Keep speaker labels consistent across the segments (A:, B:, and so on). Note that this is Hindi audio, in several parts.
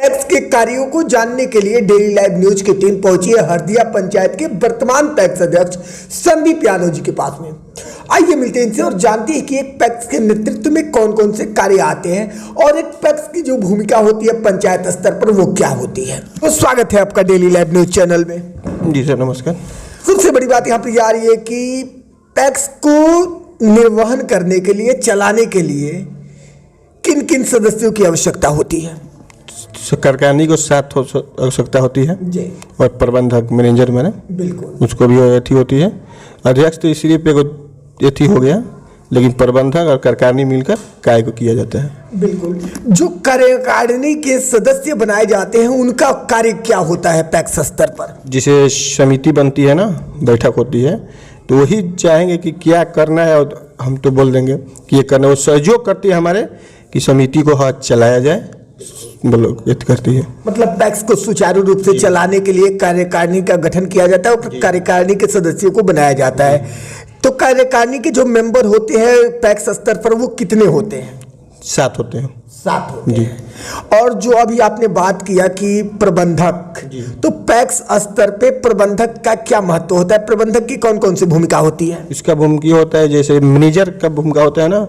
A: पैक्स के कार्यों को जानने के लिए डेली लाइव न्यूज की टीम पहुंची है हरदिया पंचायत के वर्तमान पैक्स अध्यक्ष संदीप यादव जी के पास में। आइए मिलते हैं इनसे और जानते हैं कि एक पैक्स के नेतृत्व में कौन कौन से कार्य आते हैं और एक पैक्स की जो भूमिका होती है पंचायत स्तर पर वो क्या होती है। तो स्वागत है आपका डेली लाइव न्यूज चैनल में।
B: जी सर, नमस्कार।
A: सबसे बड़ी बात यहाँ पर यह आ रही है कि पैक्स को निर्वहन करने के लिए, चलाने के लिए किन किन सदस्यों की आवश्यकता होती है।
B: कार्यकारिणी को 7 आवश्यकता होती है
A: जी।
B: और प्रबंधक मैनेजर मैंने
A: बिल्कुल
B: उसको भी अथी होती है। अध्यक्ष तो इसलिए पे अथी हो गया, लेकिन प्रबंधक और कार्यकारिणी मिलकर कार्य को किया जाता है।
A: बिल्कुल। जो कार्यकारिणी के सदस्य बनाए जाते हैं उनका कार्य क्या होता है पैक्स स्तर पर?
B: जिसे समिति बनती है ना, बैठक होती है, तो वही चाहेंगे कि क्या करना है और हम तो बोल देंगे कि ये करना। वो सहयोग करती है हमारे कि समिति को हाथ चलाया जाए, करती है।
A: मतलब पैक्स को सुचारू रूप से चलाने के लिए कार्यकारिणी का गठन किया जाता है और कार्यकारिणी के सदस्यों को बनाया जाता है। तो कार्यकारिणी के जो मेंबर होते हैं पैक्स स्तर पर वो कितने होते हैं?
B: 7 होते हैं।
A: 7 होते हैं। और जो अभी आपने बात किया कि प्रबंधक, तो पैक्स स्तर पे प्रबंधक का क्या महत्व होता है? प्रबंधक की कौन कौन सी भूमिका होती है?
B: इसका भूमिका होता है, जैसे मैनेजर का भूमिका होता है ना,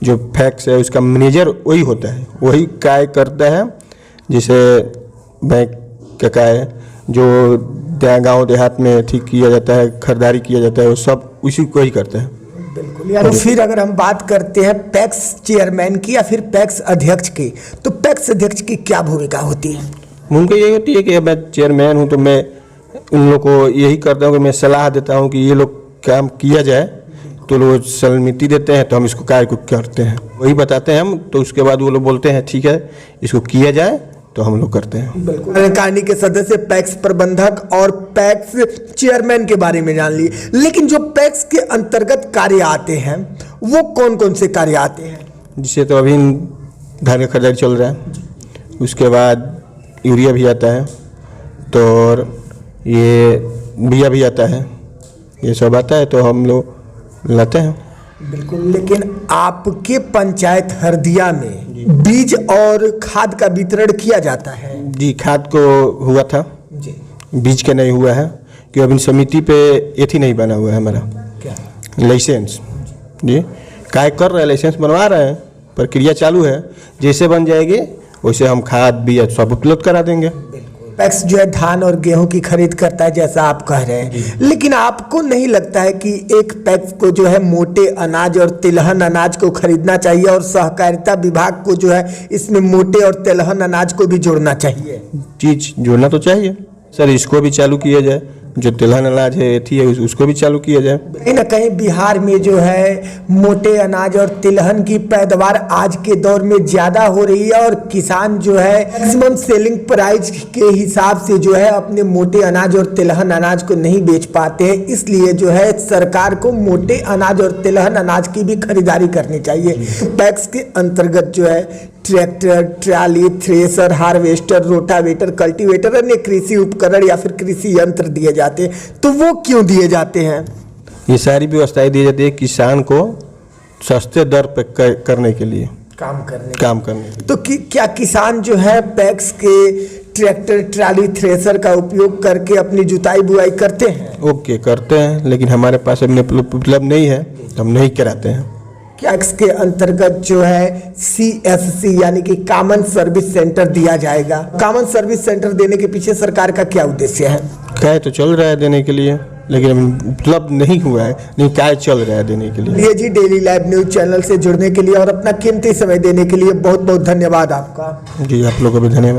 B: जो पैक्स है उसका मैनेजर वही होता है, वही कार्य करता है। जैसे बैंक का कार्य जो गांव देहात में ठीक किया जाता है, खरीदारी किया जाता है, वो सब उसी को ही करता है।
A: बिल्कुल। यानी फिर अगर हम बात करते हैं पैक्स चेयरमैन की या फिर पैक्स अध्यक्ष की, तो पैक्स अध्यक्छ की क्या भूमिका होती है?
B: भूमिका यही होती है कि मैं चेयरमैन हूँ तो मैं उन लोग को यही करता हूँ कि मैं सलाह देता हूँ कि ये लोग काम किया जाए, तो लोग समिति देते हैं तो हम इसको कार्य को करते हैं, वही बताते हैं हम। तो उसके बाद वो लोग बोलते हैं ठीक है इसको किया जाए, तो हम लोग करते हैं।
A: बिल्कुल। कार्यकारिणी के सदस्य पैक्स प्रबंधक और पैक्स चेयरमैन के बारे में जान लिए, लेकिन जो पैक्स के अंतर्गत कार्य आते हैं वो कौन कौन से कार्य आते हैं?
B: जिसे तो अभी धान का खरीदारी चल रहा है, उसके बाद यूरिया भी आता है, तो और ये बिया भी आता है, ये सब आता है तो हम लोग लाते हैं।
A: बिल्कुल। लेकिन आपके पंचायत हरदिया में बीज और खाद का वितरण किया जाता है?
B: जी, खाद को हुआ था
A: जी,
B: बीज के नहीं हुआ है कि अभी समिति पे एथी नहीं बना हुआ है हमारा
A: क्या
B: लाइसेंस। जी, कार्य कर रहे हैं, लाइसेंस बनवा रहे हैं, प्रक्रिया चालू है। जैसे बन जाएगी वैसे हम खाद बीज सब उपलब्ध करा देंगे।
A: पैक्स जो है धान और गेहूं की खरीद करता है जैसा आप कह रहे हैं, लेकिन आपको नहीं लगता है कि एक पैक्स को जो है मोटे अनाज और तिलहन अनाज को खरीदना चाहिए और सहकारिता विभाग को जो है इसमें मोटे और तिलहन अनाज को भी जोड़ना चाहिए?
B: चीज जोड़ना तो चाहिए सर, इसको भी चालू किया जाए, जो तिलहन अनाज है एथी है उसको भी चालू किया जाए।
A: कहीं ना कहीं बिहार में जो है मोटे अनाज और तिलहन की पैदावार आज के दौर में ज्यादा हो रही है और किसान जो है मैक्सिमम सेलिंग प्राइस के हिसाब से जो है अपने मोटे अनाज और तिलहन अनाज को नहीं बेच पाते हैं। इसलिए जो है सरकार को मोटे अनाज और तिलहन अनाज की भी खरीदारी करनी चाहिए। पैक्स के अंतर्गत जो है tractor, trolley, thresher, harvester, rotavator, cultivator, अन्य कृषि उपकरण या फिर कृषि यंत्र दिए जाते हैं, तो वो क्यों दिए जाते हैं?
B: ये सारी व्यवस्थाएं दी जाती है किसान को सस्ते दर पर करने के लिए, काम करने।
A: तो क्या किसान जो है पैक्स के ट्रैक्टर, ट्राली, थ्रेसर का उपयोग करके अपनी जुताई बुआई करते हैं?
B: ओके, करते हैं, लेकिन हमारे पास अभी उपलब्ध नहीं है, हम नहीं कराते हैं।
A: पैक्स के अंतर्गत जो है CSC यानी कि कॉमन सर्विस सेंटर दिया जाएगा। कॉमन सर्विस सेंटर देने के पीछे सरकार का क्या उद्देश्य है?
B: कार्य तो चल रहा है देने के लिए, लेकिन उपलब्ध नहीं हुआ है, नहीं कार्य चल रहा है देने के लिए।
A: ये जी डेली लाइव न्यूज चैनल से जुड़ने के लिए और अपना कीमती समय देने के लिए बहुत बहुत धन्यवाद आपका।
B: जी, आप लोगों को भी धन्यवाद।